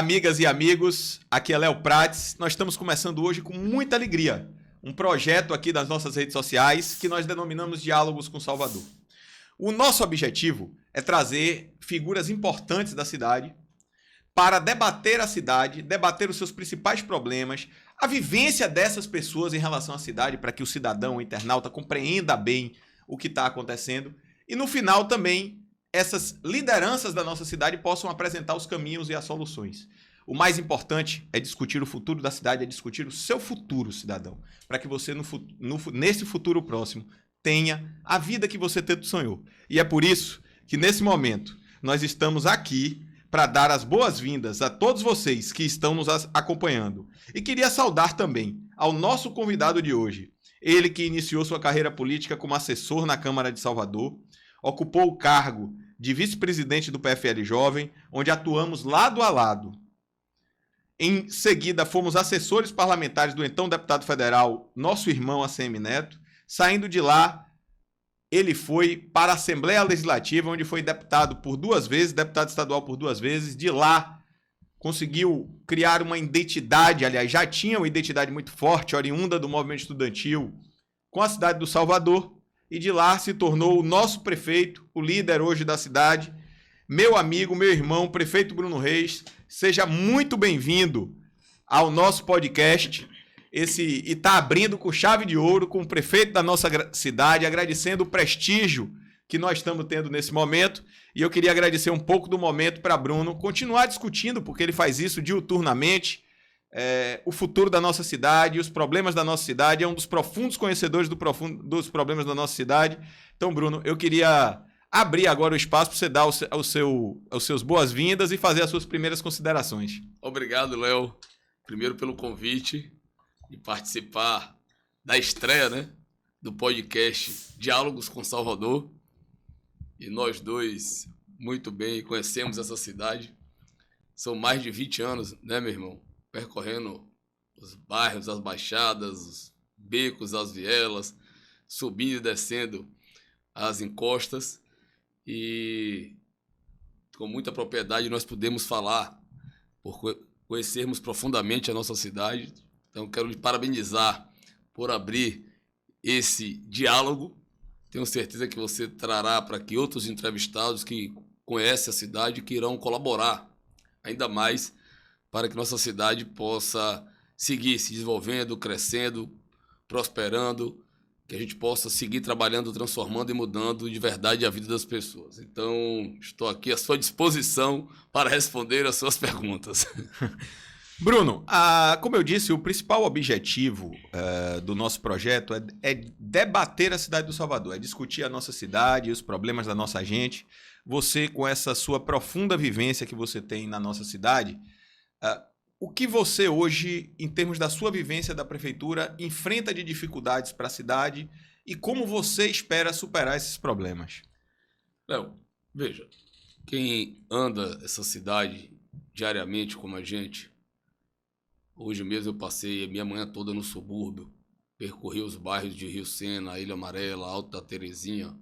amigas e amigos, aqui é Léo Prates. Nós estamos começando hoje com muita alegria um projeto aqui das nossas redes sociais que nós denominamos Diálogos com Salvador. O nosso objetivo é trazer figuras importantes da cidade para debater a cidade, debater os seus principais problemas, a vivência dessas pessoas em relação à cidade, para que o cidadão, o internauta, compreenda bem o que está acontecendo. E no final também, essas lideranças da nossa cidade possam apresentar os caminhos e as soluções. O mais importante é discutir o futuro da cidade, é discutir o seu futuro, cidadão, para que você, nesse futuro próximo, tenha a vida que você tanto sonhou. E é por isso que, nesse momento, nós estamos aqui para dar as boas-vindas a todos vocês que estão nos acompanhando. E queria saudar também ao nosso convidado de hoje, ele que iniciou sua carreira política como assessor na Câmara de Salvador, ocupou o cargo de vice-presidente do PFL Jovem, onde atuamos lado a lado. Em seguida, fomos assessores parlamentares do então deputado federal, nosso irmão ACM Neto. Saindo de lá, ele foi para a Assembleia Legislativa, onde foi deputado por 2 vezes, deputado estadual por 2 vezes. De lá, conseguiu criar uma identidade, aliás, já tinha uma identidade muito forte, oriunda do movimento estudantil, com a cidade do Salvador. E de lá se tornou o nosso prefeito, o líder hoje da cidade, meu amigo, meu irmão, prefeito Bruno Reis. Seja muito bem-vindo ao nosso podcast. E está abrindo com chave de ouro com o prefeito da nossa cidade, agradecendo o prestígio que nós estamos tendo nesse momento. E eu queria agradecer um pouco do momento para Bruno continuar discutindo, porque ele faz isso diuturnamente, o futuro da nossa cidade, os problemas da nossa cidade. É um dos profundos conhecedores dos problemas da nossa cidade. Então, Bruno, eu queria abrir agora o espaço para você dar os seus boas-vindas e fazer as suas primeiras considerações. Obrigado, Léo, primeiro pelo convite de participar da estreia, né, do podcast Diálogos com Salvador. E nós dois muito bem conhecemos essa cidade. São mais de 20 anos, né, meu irmão? Percorrendo os bairros, as baixadas, os becos, as vielas, subindo e descendo as encostas. E com muita propriedade nós podemos falar, por conhecermos profundamente a nossa cidade. Então, quero lhe parabenizar por abrir esse diálogo. Tenho certeza que você trará para que outros entrevistados que conhecem a cidade, que irão colaborar ainda mais para que nossa cidade possa seguir se desenvolvendo, crescendo, prosperando, que a gente possa seguir trabalhando, transformando e mudando de verdade a vida das pessoas. Então, estou aqui à sua disposição para responder as suas perguntas. Bruno, como eu disse, o principal objetivo do nosso projeto é debater a cidade do Salvador, é discutir a nossa cidade, os problemas da nossa gente. Você, com essa sua profunda vivência que você tem na nossa cidade, o que você hoje, em termos da sua vivência da prefeitura, enfrenta de dificuldades para a cidade e como você espera superar esses problemas? Léo, veja, quem anda essa cidade diariamente como a gente, hoje mesmo eu passei a minha manhã toda no subúrbio, percorri os bairros de Rio Sena, Ilha Amarela, Alto da Terezinha,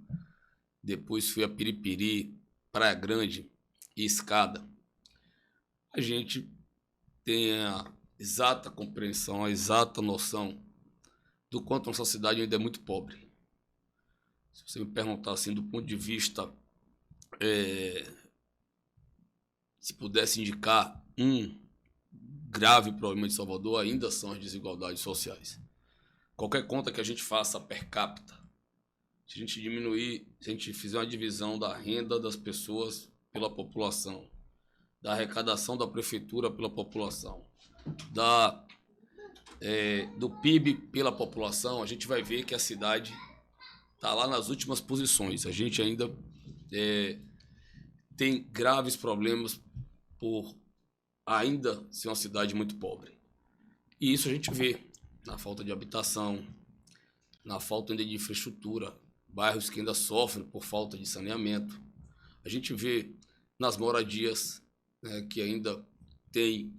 depois fui a Piripiri, Praia Grande e Escada. A gente tem a exata compreensão, a exata noção do quanto nossa cidade ainda é muito pobre. Se você me perguntar assim, do ponto de vista, se pudesse indicar um grave problema de Salvador, ainda são as desigualdades sociais. Qualquer conta que a gente faça per capita, se a gente diminuir, se a gente fizer uma divisão da renda das pessoas pela população, da arrecadação da prefeitura pela população, do PIB pela população, a gente vai ver que a cidade está lá nas últimas posições. A gente ainda tem graves problemas por ainda ser uma cidade muito pobre. E isso a gente vê na falta de habitação, na falta ainda de infraestrutura, bairros que ainda sofrem por falta de saneamento. A gente vê nas moradias, que ainda tem,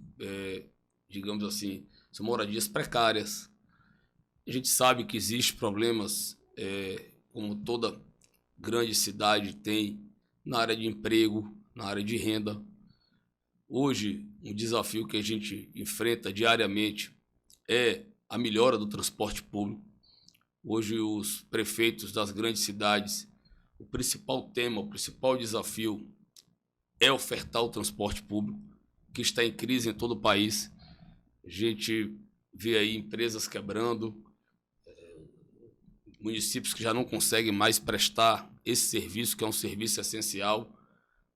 digamos assim, são moradias precárias. A gente sabe que existem problemas, como toda grande cidade tem, na área de emprego, na área de renda. Hoje, um desafio que a gente enfrenta diariamente é a melhora do transporte público. Hoje, os prefeitos das grandes cidades, o principal tema, o principal desafio é ofertar o transporte público, que está em crise em todo o país. A gente vê aí empresas quebrando, municípios que já não conseguem mais prestar esse serviço, que é um serviço essencial,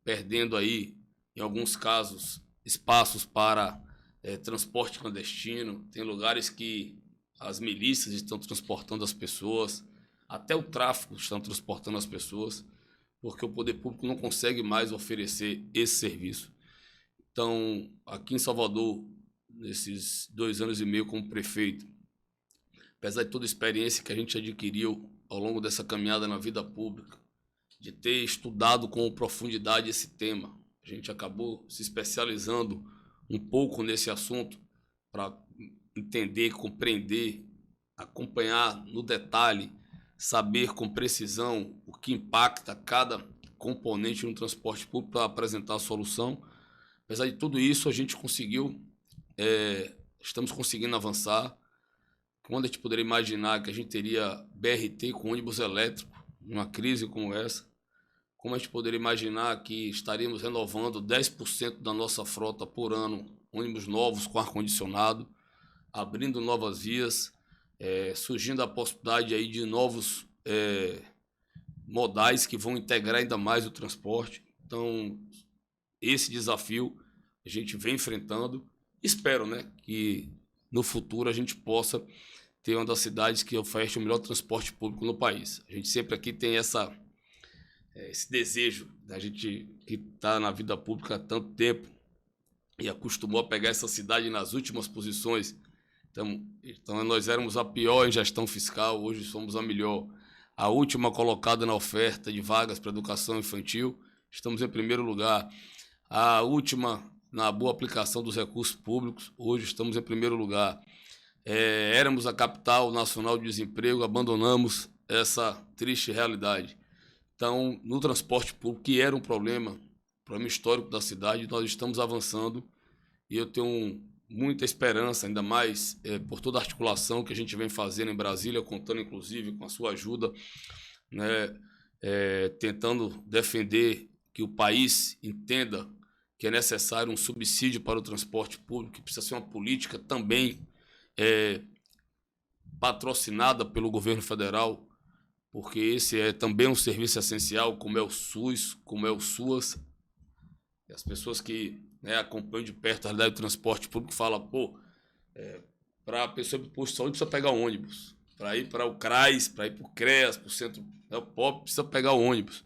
perdendo aí, em alguns casos, espaços para transporte clandestino. Tem lugares que as milícias estão transportando as pessoas, até o tráfico estão transportando as pessoas, porque o poder público não consegue mais oferecer esse serviço. Então, aqui em Salvador, nesses 2 anos e meio como prefeito, apesar de toda a experiência que a gente adquiriu ao longo dessa caminhada na vida pública, de ter estudado com profundidade esse tema, a gente acabou se especializando um pouco nesse assunto para entender, compreender, acompanhar no detalhe, saber com precisão o que impacta cada componente no transporte público para apresentar a solução. Apesar de tudo isso, a gente conseguiu, estamos conseguindo avançar. Quando a gente poderia imaginar que a gente teria BRT com ônibus elétrico numa crise como essa? Como a gente poderia imaginar que estaríamos renovando 10% da nossa frota por ano, ônibus novos com ar-condicionado, abrindo novas vias, surgindo a possibilidade aí de novos modais que vão integrar ainda mais o transporte. Então, esse desafio a gente vem enfrentando. Espero, né, que no futuro a gente possa ter uma das cidades que oferece o melhor transporte público no país. A gente sempre aqui tem esse desejo da gente que está na vida pública há tanto tempo e acostumou a pegar essa cidade nas últimas posições. Então nós éramos a pior em gestão fiscal, hoje somos a melhor. A última colocada na oferta de vagas para educação infantil, estamos em primeiro lugar. A última na boa aplicação dos recursos públicos, hoje estamos em primeiro lugar. Éramos a capital nacional de desemprego, abandonamos essa triste realidade. Então, no transporte público, que era um problema histórico da cidade, nós estamos avançando e eu tenho muita esperança, ainda mais por toda a articulação que a gente vem fazendo em Brasília, contando inclusive com a sua ajuda, né, tentando defender que o país entenda que é necessário um subsídio para o transporte público, que precisa ser uma política também patrocinada pelo governo federal, porque esse é também um serviço essencial, como é o SUS, como é o SUAS. E as pessoas que acompanham de perto a realidade do transporte público falam, para a pessoa ir para o posto de saúde precisa pegar um ônibus. Para ir para o CRAS, para ir para o CREAS, para o centro POP, precisa pegar o ônibus.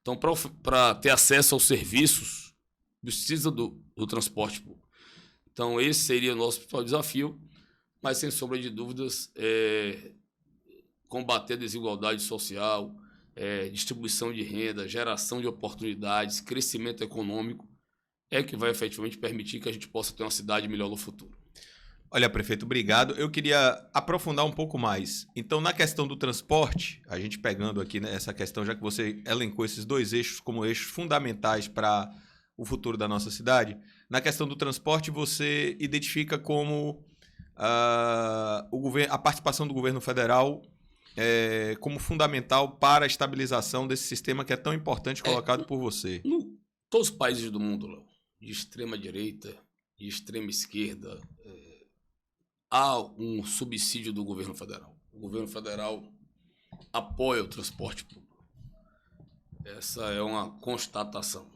Então, para ter acesso aos serviços, precisa do transporte público. Então, esse seria o nosso principal desafio, mas, sem sombra de dúvidas, combater a desigualdade social, distribuição de renda, geração de oportunidades, crescimento econômico, é que vai efetivamente permitir que a gente possa ter uma cidade melhor no futuro. Olha, prefeito, obrigado. Eu queria aprofundar um pouco mais. Então, na questão do transporte, a gente pegando aqui essa questão, já que você elencou esses 2 eixos como eixos fundamentais para o futuro da nossa cidade, na questão do transporte você identifica como a participação do governo federal como fundamental para a estabilização desse sistema que é tão importante colocado por você. Todos os países do mundo, Léo, de extrema direita, de extrema esquerda, há um subsídio do governo federal. O governo federal apoia o transporte público. Essa é uma constatação.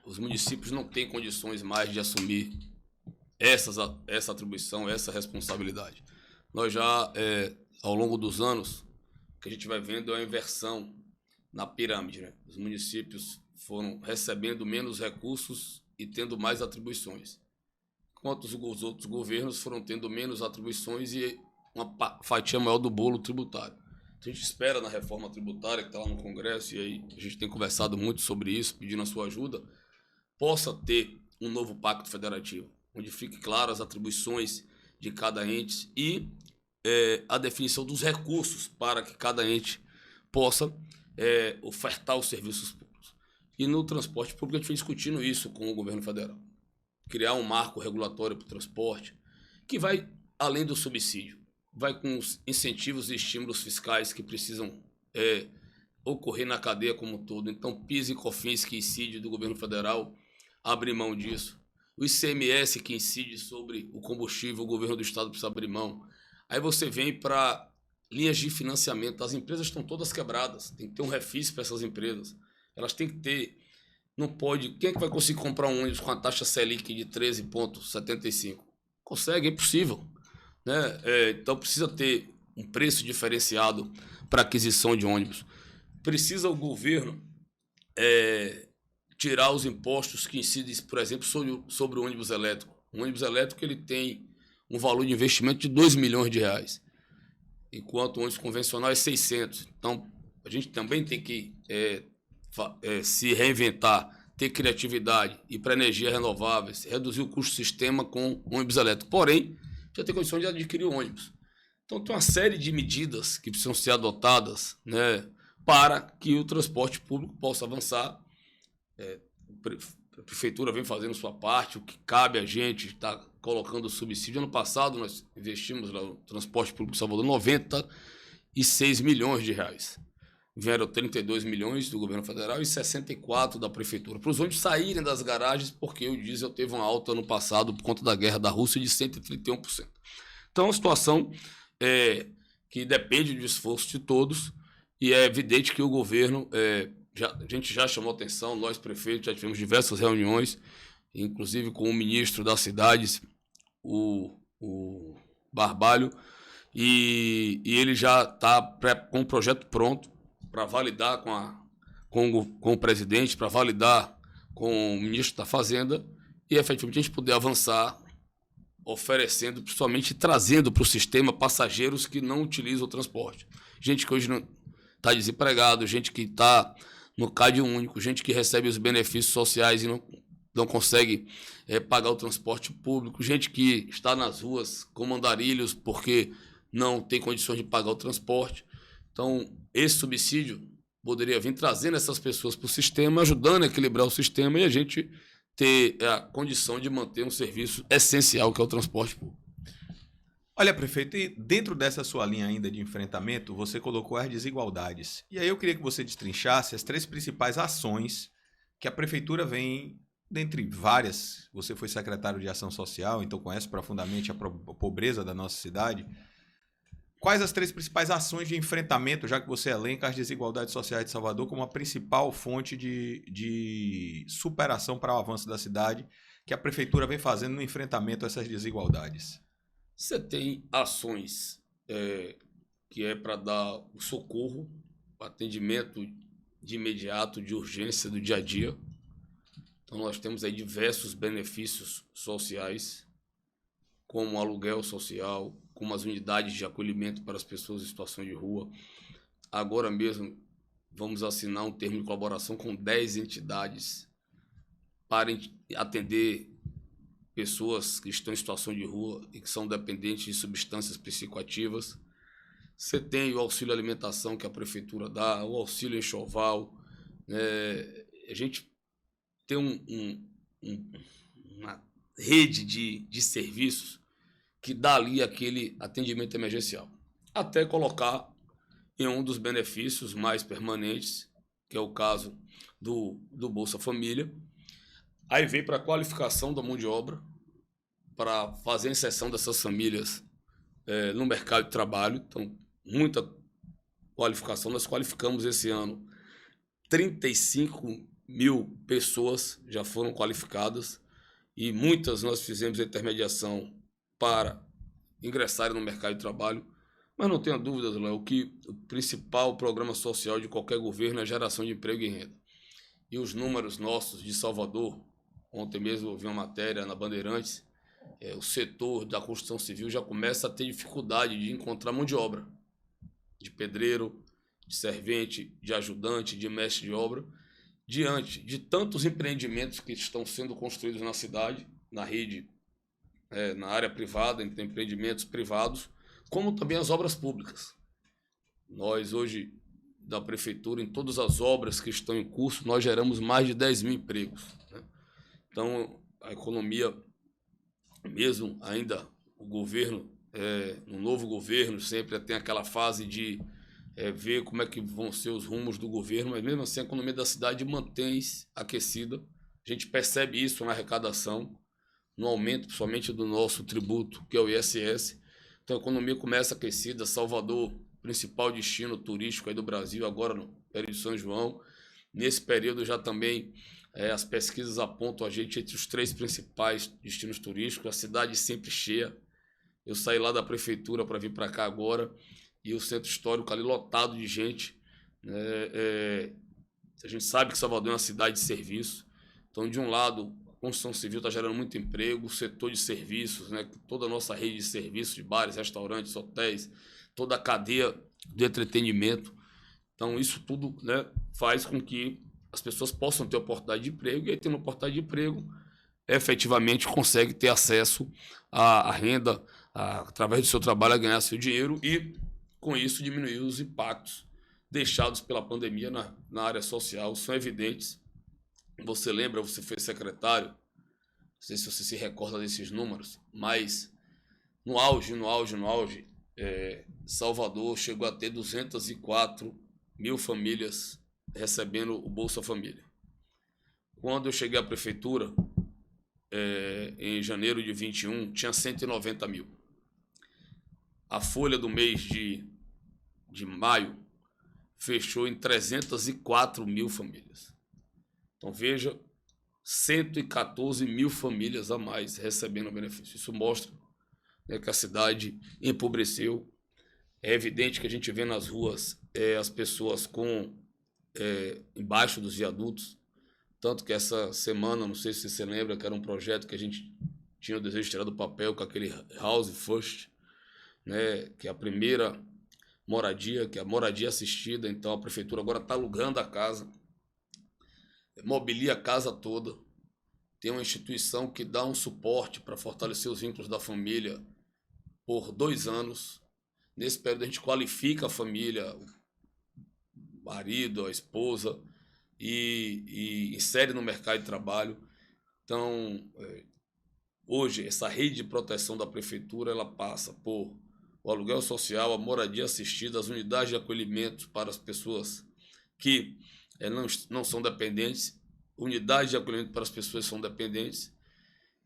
Os municípios não têm condições mais de assumir essa atribuição, essa responsabilidade. Nós já, ao longo dos anos, o que a gente vai vendo é uma inversão na pirâmide, né? Os municípios foram recebendo menos recursos e tendo mais atribuições, enquanto os outros governos foram tendo menos atribuições e uma fatia maior do bolo tributário. Então, a gente espera na reforma tributária, que está lá no Congresso, e aí a gente tem conversado muito sobre isso, pedindo a sua ajuda, possa ter um novo pacto federativo, onde fique claro as atribuições de cada ente e a definição dos recursos para que cada ente possa ofertar os serviços públicos. E no transporte público a gente vem discutindo isso com o governo federal. Criar um marco regulatório para o transporte que vai além do subsídio, vai com os incentivos e estímulos fiscais que precisam ocorrer na cadeia como um todo. Então, PIS e COFINS que incide do governo federal, abrir mão disso. O ICMS que incide sobre o combustível, o governo do estado precisa abrir mão. Aí você vem para linhas de financiamento. As empresas estão todas quebradas, tem que ter um refis para essas empresas. Elas têm que ter, não pode... Quem é que vai conseguir comprar um ônibus com a taxa Selic de 13,75? Consegue, é impossível, né? Então precisa ter um preço diferenciado para aquisição de ônibus. Precisa o governo tirar os impostos que incidem, por exemplo, sobre o ônibus elétrico. O ônibus elétrico ele tem um valor de investimento de 2 milhões de reais, enquanto o ônibus convencional é 600. Então, a gente também tem que se reinventar, ter criatividade, ir para energias renováveis, reduzir o custo do sistema com ônibus elétrico. Porém, já tem condição de adquirir o ônibus. Então, tem uma série de medidas que precisam ser adotadas, né, para que o transporte público possa avançar. A prefeitura vem fazendo sua parte, o que cabe a gente está colocando subsídio. Ano passado, nós investimos no transporte público de Salvador 96 milhões de reais. Vieram 32 milhões do governo federal e 64 da prefeitura, para os ônibus saírem das garagens, porque o diesel teve uma alta ano passado por conta da guerra da Rússia de 131%. Então, é uma situação que depende do esforço de todos, e é evidente que o governo, a gente já chamou atenção, nós prefeitos já tivemos diversas reuniões, inclusive com o ministro das cidades, o Barbalho, e ele já está com o projeto pronto para validar com o presidente, para validar com o ministro da Fazenda, e efetivamente a gente poder avançar, oferecendo, principalmente trazendo para o sistema passageiros que não utilizam o transporte. Gente que hoje não está desempregado, gente que está no CAD único, gente que recebe os benefícios sociais e não consegue pagar o transporte público, gente que está nas ruas como andarilhos porque não tem condições de pagar o transporte. Então, esse subsídio poderia vir trazendo essas pessoas para o sistema, ajudando a equilibrar o sistema e a gente ter a condição de manter um serviço essencial que é o transporte público. Olha, prefeito, e dentro dessa sua linha ainda de enfrentamento, você colocou as desigualdades. E aí eu queria que você destrinchasse as 3 principais ações que a prefeitura vem, dentre várias. Você foi secretário de Ação Social, então conhece profundamente a pobreza da nossa cidade. Quais as 3 principais ações de enfrentamento, já que você elenca as desigualdades sociais de Salvador como a principal fonte de superação para o avanço da cidade, que a prefeitura vem fazendo no enfrentamento a essas desigualdades? Você tem ações que é para dar o socorro, o atendimento de imediato, de urgência do dia a dia. Então nós temos aí diversos benefícios sociais, como o aluguel social, como as unidades de acolhimento para as pessoas em situação de rua. Agora mesmo vamos assinar um termo de colaboração com 10 entidades para atender pessoas que estão em situação de rua e que são dependentes de substâncias psicoativas. Você tem o auxílio alimentação que a prefeitura dá, o auxílio enxoval. A gente tem uma rede de serviços que dá ali aquele atendimento emergencial, até colocar em um dos benefícios mais permanentes, que é o caso do Bolsa Família. Aí vem para a qualificação da mão de obra, para fazer a inserção dessas famílias no mercado de trabalho. Então, muita qualificação. Nós qualificamos esse ano 35 mil pessoas já foram qualificadas e muitas nós fizemos a intermediação para ingressarem no mercado de trabalho. Mas não tenha dúvidas, Léo, que o principal programa social de qualquer governo é a geração de emprego e renda. E os números nossos de Salvador, ontem mesmo eu vi uma matéria na Bandeirantes, o setor da construção civil já começa a ter dificuldade de encontrar mão de obra, de pedreiro, de servente, de ajudante, de mestre de obra, diante de tantos empreendimentos que estão sendo construídos na cidade, na rede, na área privada, entre empreendimentos privados, como também as obras públicas. Nós hoje da prefeitura, em todas as obras que estão em curso, nós geramos mais de 10 mil empregos, né? Então, a economia, mesmo ainda o governo, no novo governo, sempre tem aquela fase de ver como é que vão ser os rumos do governo, mas mesmo assim a economia da cidade mantém-se aquecida. A gente percebe isso na arrecadação, no aumento principalmente do nosso tributo, que é o ISS. Então a economia começa aquecida. Salvador, principal destino turístico aí do Brasil, agora no período de São João. Nesse período já também as pesquisas apontam a gente entre os 3 principais destinos turísticos, a cidade sempre cheia. Eu saí lá da prefeitura para vir para cá agora, e o centro histórico ali lotado de gente. A gente sabe que Salvador é uma cidade de serviço. Então, de um lado, a construção civil está gerando muito emprego, o setor de serviços, né, toda a nossa rede de serviços, de bares, restaurantes, hotéis, toda a cadeia de entretenimento. Então, isso tudo, né, faz com que as pessoas possam ter oportunidade de emprego, e aí, tendo oportunidade de emprego, efetivamente consegue ter acesso à renda, através do seu trabalho, a ganhar seu dinheiro e, com isso, diminuir os impactos deixados pela pandemia na área social. São evidentes. Você lembra, você foi secretário, não sei se você se recorda desses números, mas no auge, Salvador chegou a ter 204 mil famílias recebendo o Bolsa Família. Quando eu cheguei à prefeitura, em janeiro de 21, tinha 190 mil. A folha do mês de maio fechou em 304 mil famílias. Então veja, 114 mil famílias a mais recebendo o benefício. Isso mostra, né, que a cidade empobreceu. É evidente que a gente vê nas ruas as pessoas embaixo dos viadutos. Tanto que essa semana, não sei se você lembra, que era um projeto que a gente tinha o desejo de tirar do papel, com aquele House First, né, que é a primeira moradia, que é a moradia assistida. Então a prefeitura agora está alugando a casa, mobilia a casa toda, tem uma instituição que dá um suporte para fortalecer os vínculos da família por 2 anos. Nesse período a gente qualifica a família, o marido, a esposa, e insere no mercado de trabalho. Então, hoje, essa rede de proteção da prefeitura, ela passa por o aluguel social, a moradia assistida, as unidades de acolhimento para as pessoas que não são dependentes, unidades de acolhimento para as pessoas que são dependentes.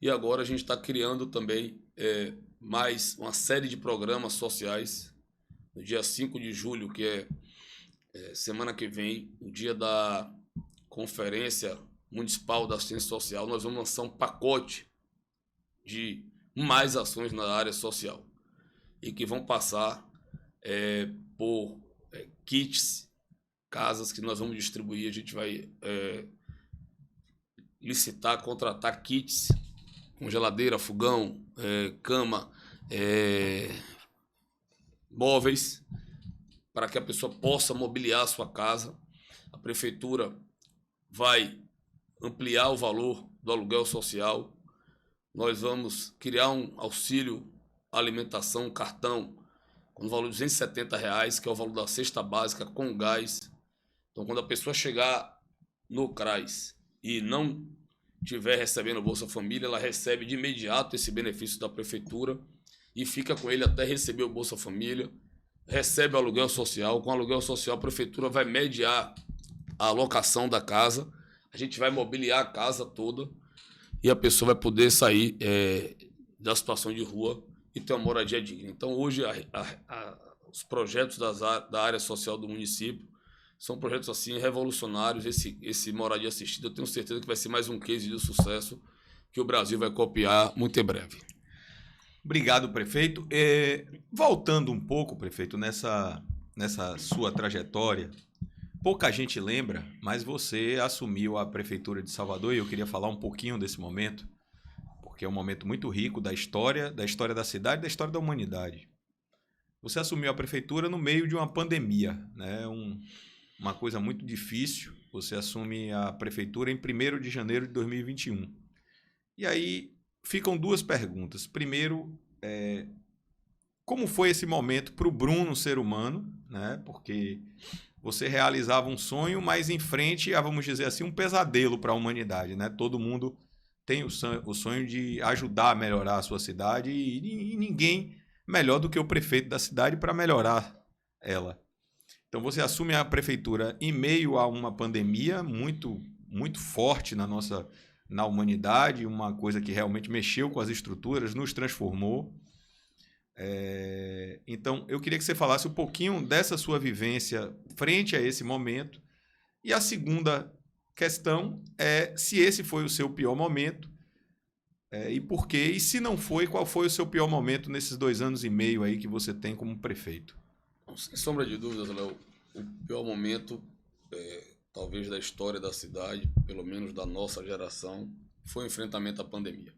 E agora a gente está criando também mais uma série de programas sociais. No dia 5 de julho, que é semana que vem, o dia da Conferência Municipal da Assistência Social, nós vamos lançar um pacote de mais ações na área social, e que vão passar por kits, casas que nós vamos distribuir. A gente vai licitar, contratar kits com geladeira, fogão, cama, móveis, para que a pessoa possa mobiliar a sua casa. A prefeitura vai ampliar o valor do aluguel social. Nós vamos criar um auxílio alimentação, cartão, com o valor de R$270, que é o valor da cesta básica com gás. Então, quando a pessoa chegar no CRAS e não estiver recebendo o Bolsa Família, ela recebe de imediato esse benefício da prefeitura e fica com ele até receber o Bolsa Família. Recebe o aluguel social. Com o aluguel social, a prefeitura vai mediar a alocação da casa. A gente vai mobiliar a casa toda e a pessoa vai poder sair da situação de rua e ter uma moradia digna. Então, hoje, os projetos da área social do município são projetos assim revolucionários. Esse moradia assistida, eu tenho certeza que vai ser mais um case de sucesso que o Brasil vai copiar muito em breve. Obrigado, prefeito. Voltando um pouco, prefeito, nessa sua trajetória, pouca gente lembra, mas você assumiu a Prefeitura de Salvador, e eu queria falar um pouquinho desse momento, porque é um momento muito rico da história da cidade, da história da humanidade. Você assumiu a Prefeitura no meio de uma pandemia, né? Uma coisa muito difícil. Você assume a Prefeitura em 1º de janeiro de 2021. E aí ficam 2 perguntas. Primeiro, como foi esse momento para o Bruno, ser humano, né? Porque você realizava um sonho, mas em frente a, vamos dizer assim, um pesadelo para a humanidade, né? Todo mundo tem o sonho de ajudar a melhorar a sua cidade e ninguém melhor do que o prefeito da cidade para melhorar ela. Então você assume a prefeitura em meio a uma pandemia muito forte na humanidade, uma coisa que realmente mexeu com as estruturas, nos transformou. Então eu queria que você falasse um pouquinho dessa sua vivência frente a esse momento. E a segunda questão é se esse foi o seu pior momento, e por quê? E se não foi, qual foi o seu pior momento nesses 2 anos e meio aí que você tem como prefeito? Sem sombra de dúvidas, Léo, o pior momento, talvez da história da cidade, pelo menos da nossa geração, foi o enfrentamento à pandemia.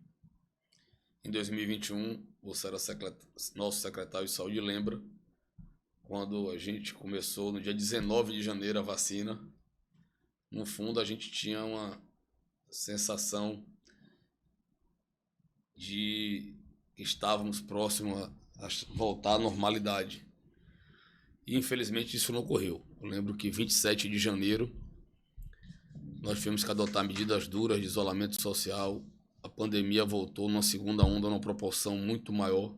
Em 2021, você era nosso secretário de saúde, lembra, quando a gente começou no dia 19 de janeiro a vacina. No fundo, a gente tinha uma sensação de que estávamos próximos a voltar à normalidade. E, infelizmente, isso não ocorreu. Eu lembro que 27 de janeiro, nós tivemos que adotar medidas duras de isolamento social. A pandemia voltou numa segunda onda, numa proporção muito maior.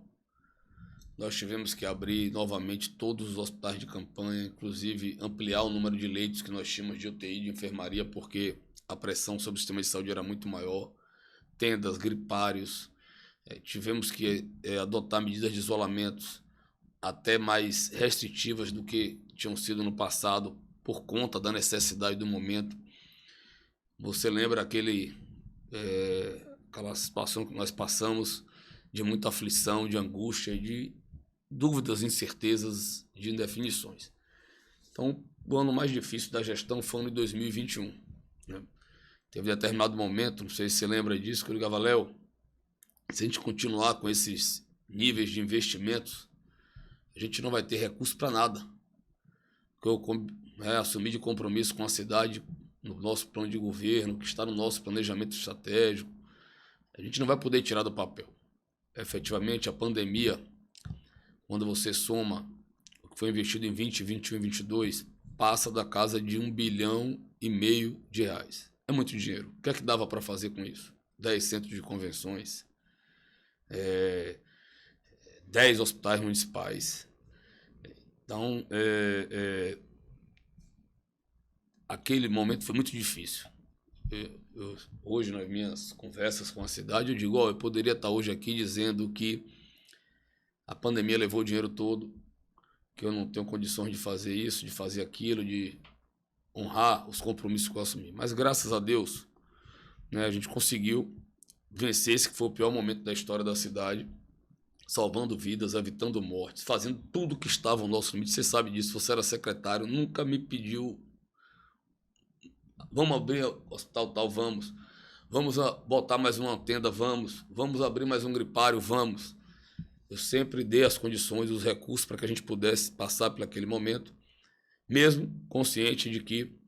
Nós tivemos que abrir novamente todos os hospitais de campanha, inclusive ampliar o número de leitos que nós tínhamos de UTI, de enfermaria, porque a pressão sobre o sistema de saúde era muito maior. Tendas, gripários. Tivemos que adotar medidas de isolamento até mais restritivas do que tinham sido no passado, por conta da necessidade do momento. Você lembra aquela situação que nós passamos de muita aflição, de angústia, de dúvidas, incertezas, de indefinições. Então, o ano mais difícil da gestão foi o ano de 2021. Né? Teve determinado momento, não sei se você lembra disso, que eu ligava, Léo, se a gente continuar com esses níveis de investimentos, a gente não vai ter recurso para nada. Porque eu assumi de compromisso com a cidade, no nosso plano de governo, que está no nosso planejamento estratégico, a gente não vai poder tirar do papel. Efetivamente, a pandemia, quando você soma o que foi investido em 20, 21 e 22, passa da casa de R$1,5 bilhão de reais. É muito dinheiro. O que é que dava para fazer com isso? 10 centros de convenções, 10 hospitais municipais. Então, aquele momento foi muito difícil. Hoje, nas minhas conversas com a cidade, eu digo, eu poderia estar hoje aqui dizendo que a pandemia levou o dinheiro todo, que eu não tenho condições de fazer isso, de fazer aquilo, de honrar os compromissos que eu assumi. Mas, graças a Deus, né, a gente conseguiu vencer esse que foi o pior momento da história da cidade, salvando vidas, evitando mortes, fazendo tudo que estava ao nosso limite. Você sabe disso, você era secretário, nunca me pediu, vamos abrir hospital tal, vamos botar mais uma tenda, vamos abrir mais um gripário, vamos. Eu sempre dei as condições, os recursos para que a gente pudesse passar por aquele momento, mesmo consciente de que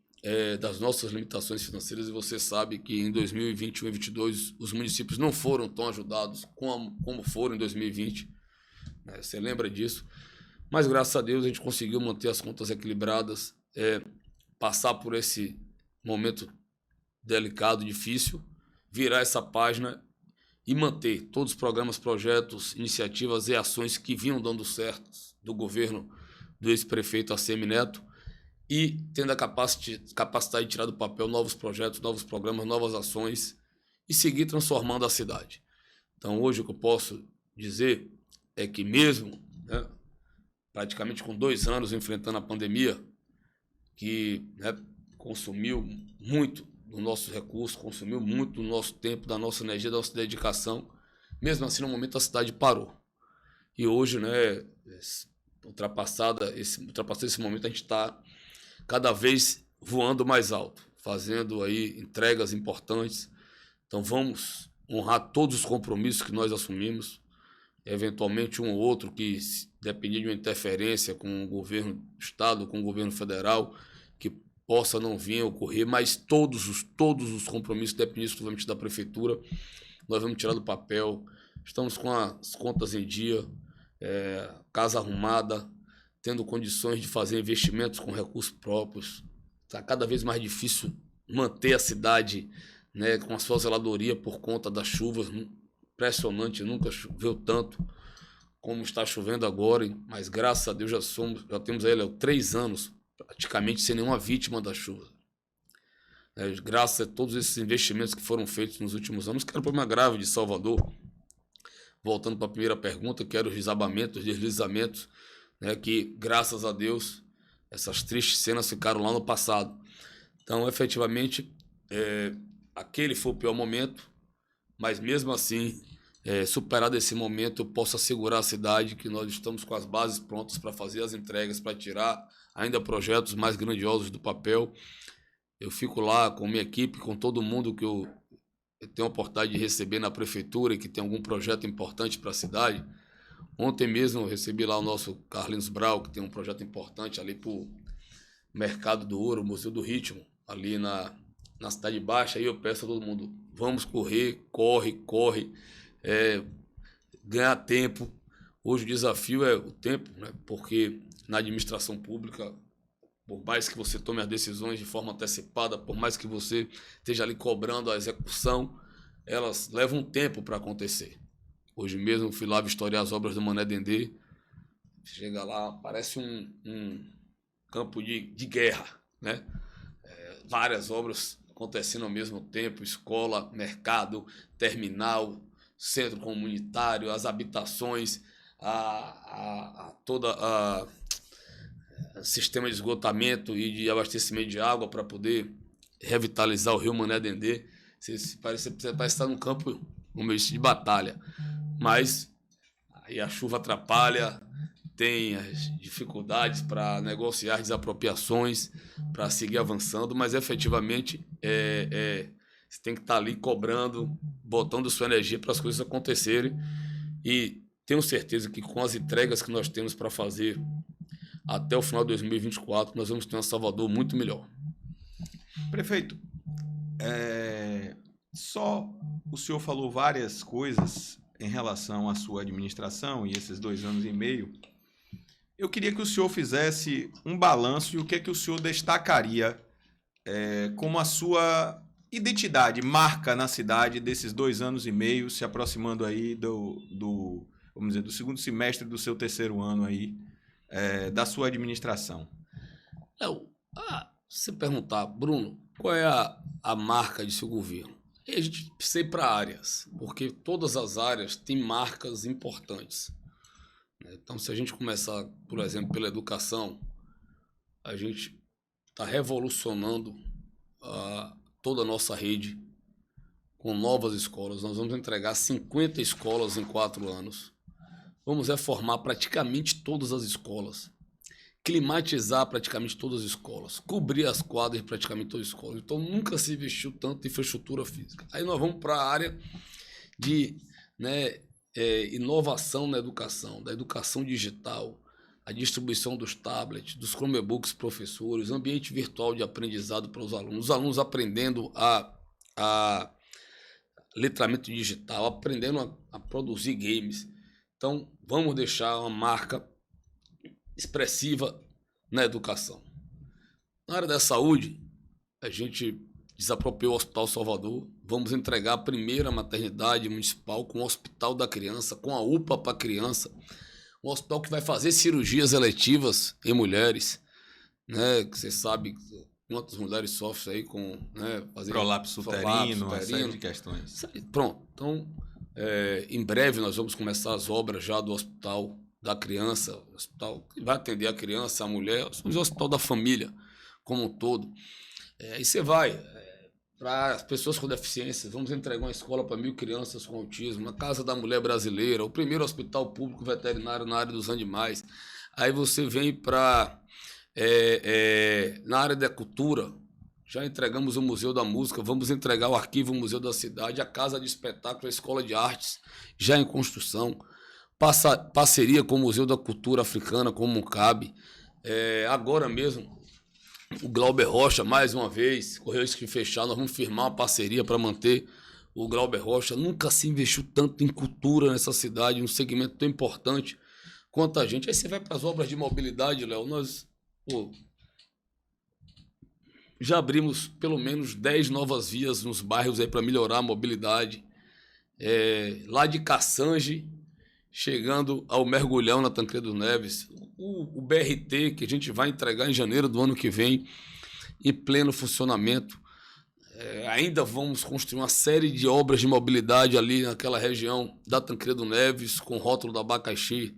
das nossas limitações financeiras, e você sabe que em 2021 e 2022 os municípios não foram tão ajudados como foram em 2020, né? Você lembra disso, mas graças a Deus a gente conseguiu manter as contas equilibradas, passar por esse momento delicado, difícil, virar essa página e manter todos os programas, projetos, iniciativas e ações que vinham dando certo do governo do ex-prefeito ACM Neto, e tendo a capacidade de tirar do papel novos projetos, novos programas, novas ações e seguir transformando a cidade. Então, hoje o que eu posso dizer é que mesmo, né, praticamente com 2 anos enfrentando a pandemia, que, né, consumiu muito do nosso recurso, consumiu muito do nosso tempo, da nossa energia, da nossa dedicação, mesmo assim, no momento, a cidade parou. E hoje, né, ultrapassado esse momento, a gente está cada vez voando mais alto, fazendo aí entregas importantes. Então vamos honrar todos os compromissos que nós assumimos, eventualmente um ou outro que depender de uma interferência com o governo do estado, com o governo federal, que possa não vir a ocorrer, mas todos os compromissos dependem exclusivamente da prefeitura, nós vamos tirar do papel. Estamos com as contas em dia, casa arrumada, tendo condições de fazer investimentos com recursos próprios. Está cada vez mais difícil manter a cidade, né, com a sua zeladoria por conta das chuvas. Impressionante, nunca choveu tanto como está chovendo agora, mas graças a Deus já temos aí 3 anos praticamente sem nenhuma vítima da chuva. Graças a todos esses investimentos que foram feitos nos últimos anos, que era o problema grave de Salvador. Voltando para a primeira pergunta, que era os desabamentos, os deslizamentos, né, que graças a Deus essas tristes cenas ficaram lá no passado. Então, efetivamente, aquele foi o pior momento, mas mesmo assim, superado esse momento, eu posso assegurar à cidade que nós estamos com as bases prontas para fazer as entregas, para tirar ainda projetos mais grandiosos do papel. Eu fico lá com minha equipe, com todo mundo que eu tenho a oportunidade de receber na prefeitura e que tem algum projeto importante para a cidade. Ontem mesmo eu recebi lá o nosso Carlinhos Brau, que tem um projeto importante ali para o Mercado do Ouro, Museu do Ritmo, ali na Cidade Baixa. Aí eu peço a todo mundo, vamos correr, corre, ganhar tempo. Hoje o desafio é o tempo, né? Porque na administração pública, por mais que você tome as decisões de forma antecipada, por mais que você esteja ali cobrando a execução, elas levam um tempo para acontecer. Hoje mesmo eu fui lá vistoriar as obras do Mané Dendê. Chega lá, parece um campo de guerra, né? Várias obras acontecendo ao mesmo tempo, escola, mercado, terminal, centro comunitário, as habitações, toda a sistema de esgotamento e de abastecimento de água para poder revitalizar o rio Mané Dendê. Você parece estar num campo, como eu disse, de batalha. Mas aí a chuva atrapalha, tem as dificuldades para negociar desapropriações, para seguir avançando, mas efetivamente você tem que estar ali cobrando, botando sua energia para as coisas acontecerem. E tenho certeza que com as entregas que nós temos para fazer até o final de 2024, nós vamos ter uma Salvador muito melhor. Prefeito, só o senhor falou várias coisas em relação à sua administração e esses 2 anos e meio. Eu queria que o senhor fizesse um balanço e o que é que o senhor destacaria como a sua identidade, marca na cidade desses 2 anos e meio, se aproximando aí vamos dizer, do segundo semestre do seu 3º ano aí, da sua administração. Se perguntar, Bruno, qual é a marca de seu governo? E a gente precisa ir para áreas, porque todas as áreas têm marcas importantes. Então, se a gente começar, por exemplo, pela educação, a gente está revolucionando toda a nossa rede com novas escolas. Nós vamos entregar 50 escolas em 4 anos. Vamos reformar praticamente todas as escolas, climatizar praticamente todas as escolas, cobrir as quadras de praticamente todas as escolas. Então, nunca se investiu tanto em infraestrutura física. Aí nós vamos para a área de inovação na educação, da educação digital, a distribuição dos tablets, dos Chromebooks professores, ambiente virtual de aprendizado para os alunos aprendendo a letramento digital, aprendendo a produzir games. Então, vamos deixar uma marca expressiva na educação. Na área da saúde, a gente desapropriou o Hospital Salvador. Vamos entregar a primeira maternidade municipal com o Hospital da Criança, com a UPA para criança. Um hospital que vai fazer cirurgias eletivas em mulheres, né? Que você sabe quantas mulheres sofrem aí com, né, fazer prolapso uterino, uma série de questões. Pronto. Então, em breve nós vamos começar as obras já do Hospital da Criança, o hospital que vai atender a criança, a mulher, o Hospital da Família como um todo. Aí você vai para as pessoas com deficiências, vamos entregar uma escola para 1.000 crianças com autismo, a Casa da Mulher Brasileira, o primeiro hospital público veterinário na área dos animais. Aí você vem para na área da cultura, já entregamos o Museu da Música, vamos entregar o Arquivo Museu da Cidade, a Casa de Espetáculo, a Escola de Artes, já em construção, parceria com o Museu da Cultura Africana, como cabe. Agora mesmo, o Glauber Rocha, mais uma vez, correu risco de fechar, nós vamos firmar uma parceria para manter o Glauber Rocha. Nunca se investiu tanto em cultura nessa cidade, um segmento tão importante quanta gente. Aí você vai para as obras de mobilidade, Léo, nós já abrimos pelo menos 10 novas vias nos bairros aí para melhorar a mobilidade. Lá de Caçange, chegando ao Mergulhão na Tancredo Neves, o BRT que a gente vai entregar em janeiro do ano que vem, em pleno funcionamento. Ainda vamos construir uma série de obras de mobilidade ali naquela região da Tancredo Neves, com rótulo da abacaxi.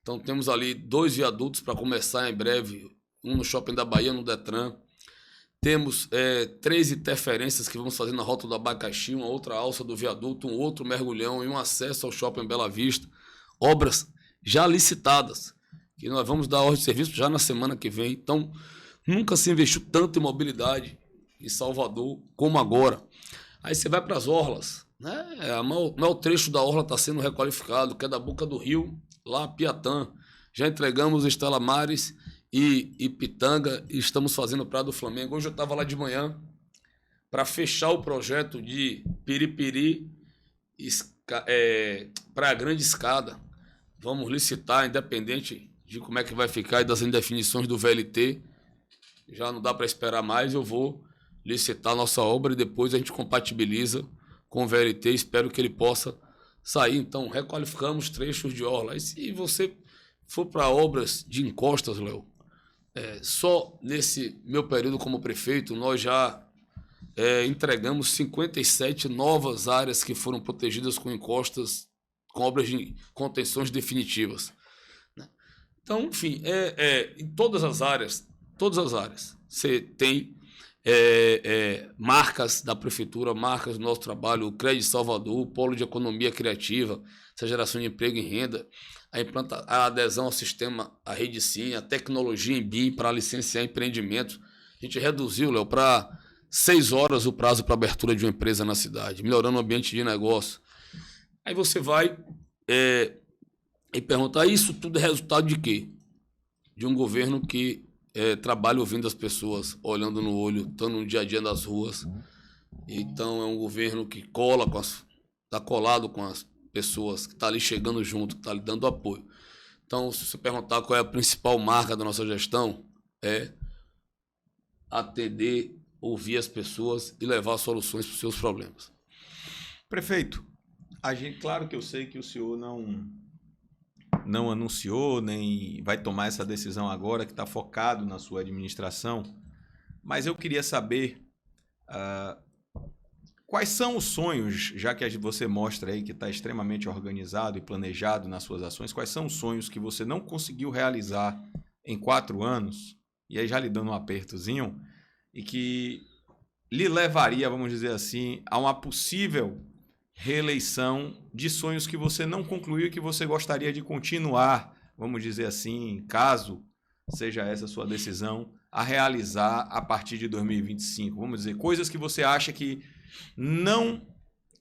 Então temos ali 2 viadutos para começar em breve, um no Shopping da Bahia, no Detran. Temos 3 interferências que vamos fazer na rótula do abacaxi, uma outra alça do viaduto, um outro mergulhão e um acesso ao Shopping Bela Vista. Obras já licitadas, que nós vamos dar ordem de serviço já na semana que vem. Então, nunca se investiu tanto em mobilidade em Salvador como agora. Aí você vai para as orlas, né? O maior trecho da orla está sendo requalificado, que é da Boca do Rio, lá a Piatã. Já entregamos Estela Mares e Pitanga e estamos fazendo Praia do Flamengo. Hoje eu estava lá de manhã para fechar o projeto de Piripiri, Praia Grande Escada. Vamos licitar, independente de como é que vai ficar e das indefinições do VLT. Já não dá para esperar mais, eu vou licitar a nossa obra e depois a gente compatibiliza com o VLT. Espero que ele possa sair. Então, requalificamos trechos de orla. E se você for para obras de encostas, Léo, só nesse meu período como prefeito, nós já entregamos 57 novas áreas que foram protegidas com encostas, com obras de contenções definitivas. Então, enfim, em todas as áreas, você tem marcas da prefeitura, marcas do nosso trabalho, o Crédito Salvador, o Polo de Economia Criativa, essa geração de emprego e renda, a adesão ao sistema, a Rede Sim, a tecnologia em BIM para licenciar empreendimentos. A gente reduziu, Léo, para 6 horas o prazo para abertura de uma empresa na cidade, melhorando o ambiente de negócio. Aí você vai e perguntar, isso tudo é resultado de quê? De um governo que trabalha ouvindo as pessoas, olhando no olho, estando no dia a dia nas ruas. Então é um governo que está colado com as pessoas, que está ali chegando junto, que está lhe dando apoio. Então, se você perguntar qual é a principal marca da nossa gestão, é atender, ouvir as pessoas e levar soluções para os seus problemas. Prefeito, claro que eu sei que o senhor não anunciou, nem vai tomar essa decisão agora, que está focado na sua administração, mas eu queria saber quais são os sonhos, já que você mostra aí que está extremamente organizado e planejado nas suas ações, quais são os sonhos que você não conseguiu realizar em 4 anos, e aí já lhe dando um apertozinho, e que lhe levaria, vamos dizer assim, a uma possível reeleição de sonhos que você não concluiu e que você gostaria de continuar, vamos dizer assim, caso seja essa a sua decisão, a realizar a partir de 2025. Vamos dizer, coisas que você acha que não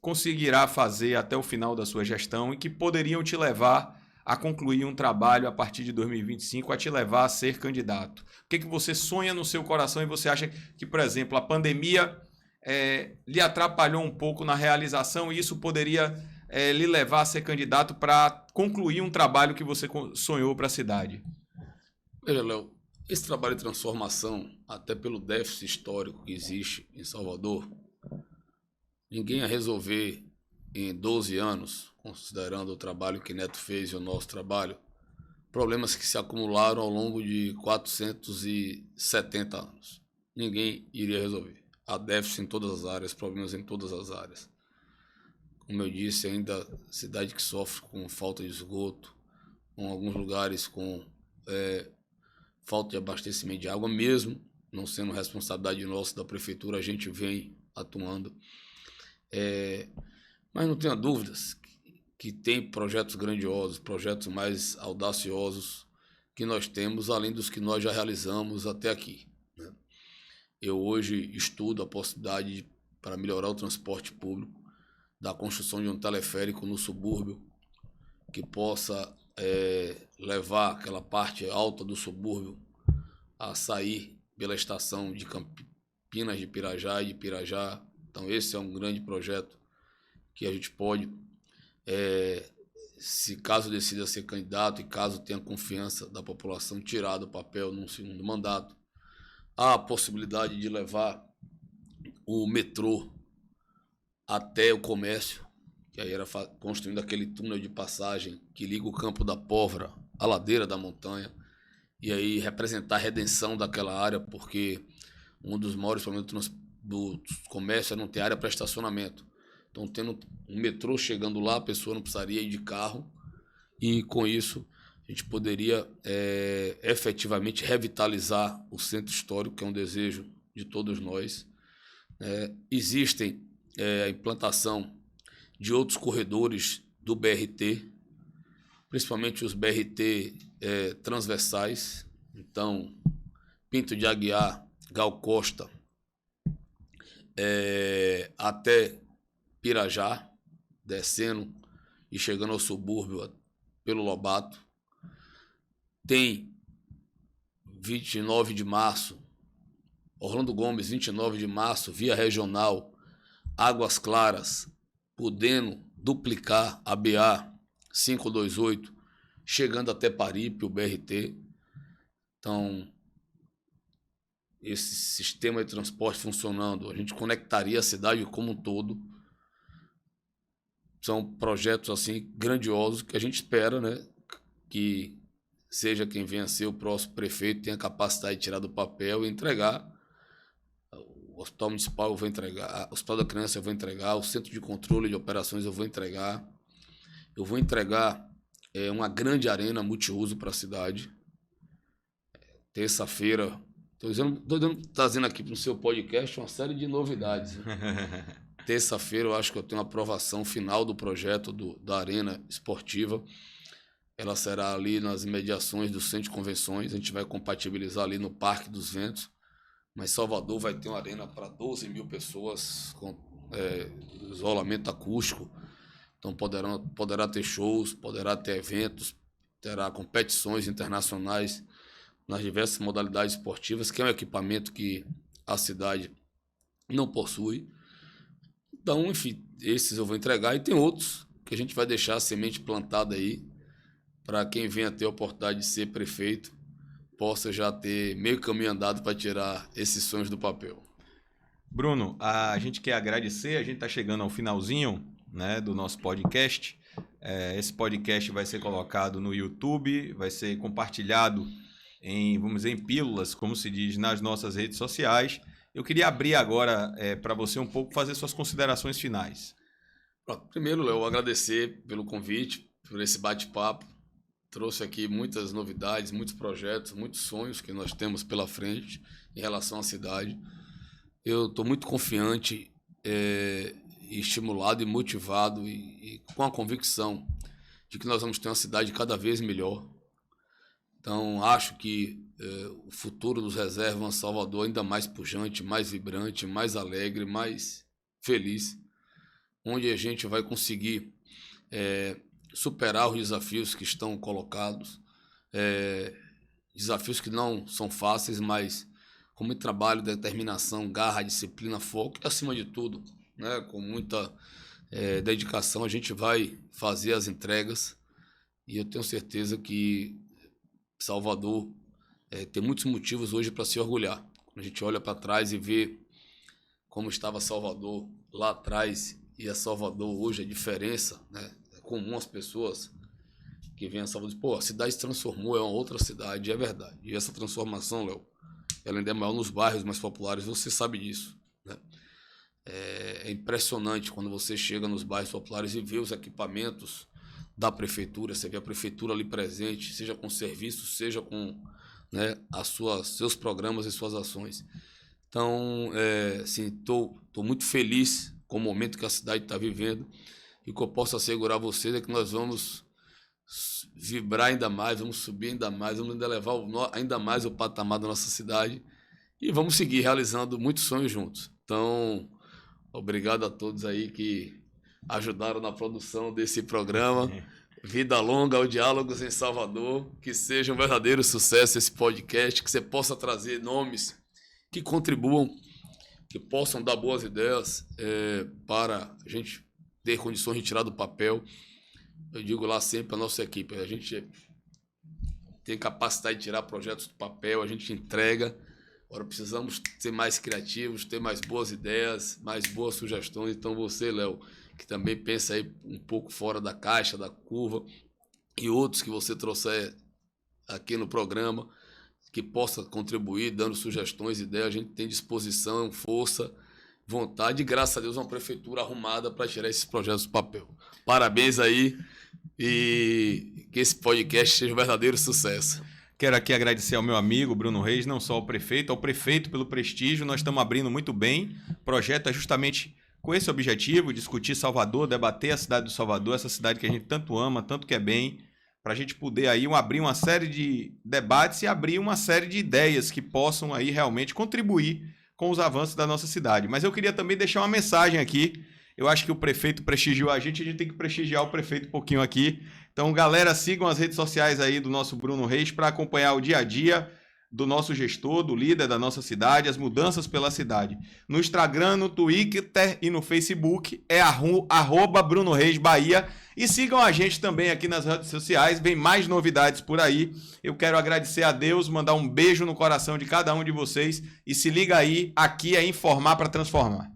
conseguirá fazer até o final da sua gestão e que poderiam te levar a concluir um trabalho a partir de 2025, a te levar a ser candidato. O que você sonha no seu coração e você acha que, por exemplo, a pandemia lhe atrapalhou um pouco na realização e isso poderia lhe levar a ser candidato para concluir um trabalho que você sonhou para a cidade? Veja, Léo, esse trabalho de transformação, até pelo déficit histórico que existe em Salvador, ninguém ia resolver em 12 anos, considerando o trabalho que Neto fez e o nosso trabalho, problemas que se acumularam ao longo de 470 anos. Ninguém iria resolver. Há déficit em todas as áreas, problemas em todas as áreas. Como eu disse, ainda cidade que sofre com falta de esgoto, com alguns lugares com falta de abastecimento de água, mesmo não sendo responsabilidade nossa da prefeitura, a gente vem atuando. Mas não tenha dúvidas que tem projetos grandiosos, projetos mais audaciosos que nós temos, além dos que nós já realizamos até aqui, né? Eu hoje estudo a possibilidade para melhorar o transporte público, da construção de um teleférico no subúrbio, que possa levar aquela parte alta do subúrbio a sair pela estação de Campinas de Pirajá e de Pirajá. Então esse é um grande projeto que a gente pode se caso decida ser candidato e caso tenha confiança da população, tirar do papel num segundo mandato. Há a possibilidade de levar o metrô até o comércio, que aí era construindo aquele túnel de passagem que liga o Campo da Pólvora à ladeira da montanha, e aí representar a redenção daquela área, porque um dos maiores problemas do comércio é não ter área para estacionamento. Então, tendo um metrô chegando lá, a pessoa não precisaria ir de carro, e com isso a gente poderia efetivamente revitalizar o centro histórico, que é um desejo de todos nós. Existem a implantação de outros corredores do BRT, principalmente os BRT transversais. Então, Pinto de Aguiar, Gal Costa, até Pirajá, descendo e chegando ao subúrbio pelo Lobato. Tem 29 de março, Orlando Gomes, 29 de março, via regional, Águas Claras, podendo duplicar a BA 528, chegando até Paripe, o BRT. Então, esse sistema de transporte funcionando, a gente conectaria a cidade como um todo. São projetos assim grandiosos que a gente espera, né, que seja quem venha a ser o próximo prefeito tenha capacidade de tirar do papel e entregar. O Hospital Municipal eu vou entregar, o Hospital da Criança eu vou entregar, o Centro de Controle de Operações eu vou entregar. Eu vou entregar uma grande arena multiuso para a cidade. Terça-feira, estou trazendo aqui para o seu podcast uma série de novidades. Terça-feira eu acho que eu tenho a aprovação final do projeto da Arena Esportiva. Ela será ali nas imediações do Centro de Convenções. A gente vai compatibilizar ali no Parque dos Ventos. Mas Salvador vai ter uma arena para 12 mil pessoas com isolamento acústico. Então poderá ter shows, poderá ter eventos, terá competições internacionais nas diversas modalidades esportivas, que é um equipamento que a cidade não possui. Então, enfim, esses eu vou entregar, e tem outros que a gente vai deixar a semente plantada aí para quem venha ter a oportunidade de ser prefeito possa já ter meio caminho andado para tirar esses sonhos do papel. Bruno, a gente quer agradecer, a gente está chegando ao finalzinho, né, do nosso podcast. Esse podcast vai ser colocado no YouTube, vai ser compartilhado vamos dizer, em pílulas, como se diz, nas nossas redes sociais. Eu queria abrir agora para você um pouco, fazer suas considerações finais. Primeiro, Léo, agradecer pelo convite, por esse bate-papo. Trouxe aqui muitas novidades, muitos projetos, muitos sonhos que nós temos pela frente em relação à cidade. Eu estou muito confiante, estimulado e motivado e com a convicção de que nós vamos ter uma cidade cada vez melhor. Então, acho que o futuro nos reserva um Salvador ainda mais pujante, mais vibrante, mais alegre, mais feliz, onde a gente vai conseguir superar os desafios que estão colocados, desafios que não são fáceis, mas com muito trabalho, determinação, garra, disciplina, foco e, acima de tudo, né, com muita dedicação, a gente vai fazer as entregas, e eu tenho certeza que Salvador tem muitos motivos hoje para se orgulhar. Quando a gente olha para trás e vê como estava Salvador lá atrás e a Salvador hoje, a diferença, né? É comum as pessoas que vêm a Salvador dizem, pô, a cidade se transformou, é uma outra cidade, é verdade. E essa transformação, Léo, ela ainda é maior nos bairros mais populares, você sabe disso, né? É impressionante quando você chega nos bairros populares e vê os equipamentos da prefeitura, você vê a prefeitura ali presente, seja com serviços, seja com, né, seus programas e suas ações. Então, estou muito feliz com o momento que a cidade está vivendo, e o que eu posso assegurar a vocês é que nós vamos vibrar ainda mais, vamos subir ainda mais, vamos ainda levar ainda mais o patamar da nossa cidade, e vamos seguir realizando muitos sonhos juntos. Então, obrigado a todos aí que ajudaram na produção desse programa. Vida longa ao Diálogos em Salvador, que seja um verdadeiro sucesso esse podcast, que você possa trazer nomes que contribuam, que possam dar boas ideias para a gente ter condições de tirar do papel Eu digo lá sempre a nossa equipe, a gente tem capacidade de tirar projetos do papel, a gente entrega. Agora precisamos ser mais criativos, ter mais boas ideias, mais boas sugestões. Então você, Léo, que também pensa aí um pouco fora da caixa, da curva, e outros que você trouxer aqui no programa, que possa contribuir, dando sugestões, ideias, a gente tem disposição, força, vontade e, graças a Deus, uma prefeitura arrumada para tirar esses projetos do papel. Parabéns aí e que esse podcast seja um verdadeiro sucesso. Quero aqui agradecer ao meu amigo Bruno Reis, não só ao prefeito pelo prestígio, nós estamos abrindo muito bem. O projeto é justamente com esse objetivo, discutir Salvador, debater a cidade do Salvador, essa cidade que a gente tanto ama, tanto quer bem, para a gente poder aí abrir uma série de debates e abrir uma série de ideias que possam aí realmente contribuir com os avanços da nossa cidade. Mas eu queria também deixar uma mensagem aqui. Eu acho que o prefeito prestigiou a gente tem que prestigiar o prefeito um pouquinho aqui. Então, galera, sigam as redes sociais aí do nosso Bruno Reis para acompanhar o dia a dia do nosso gestor, do líder da nossa cidade, as mudanças pela cidade. No Instagram, no Twitter e no Facebook é @Bruno Reis Bahia. E sigam a gente também aqui nas redes sociais, vem mais novidades por aí. Eu quero agradecer a Deus, mandar um beijo no coração de cada um de vocês e se liga aí, aqui é informar para transformar.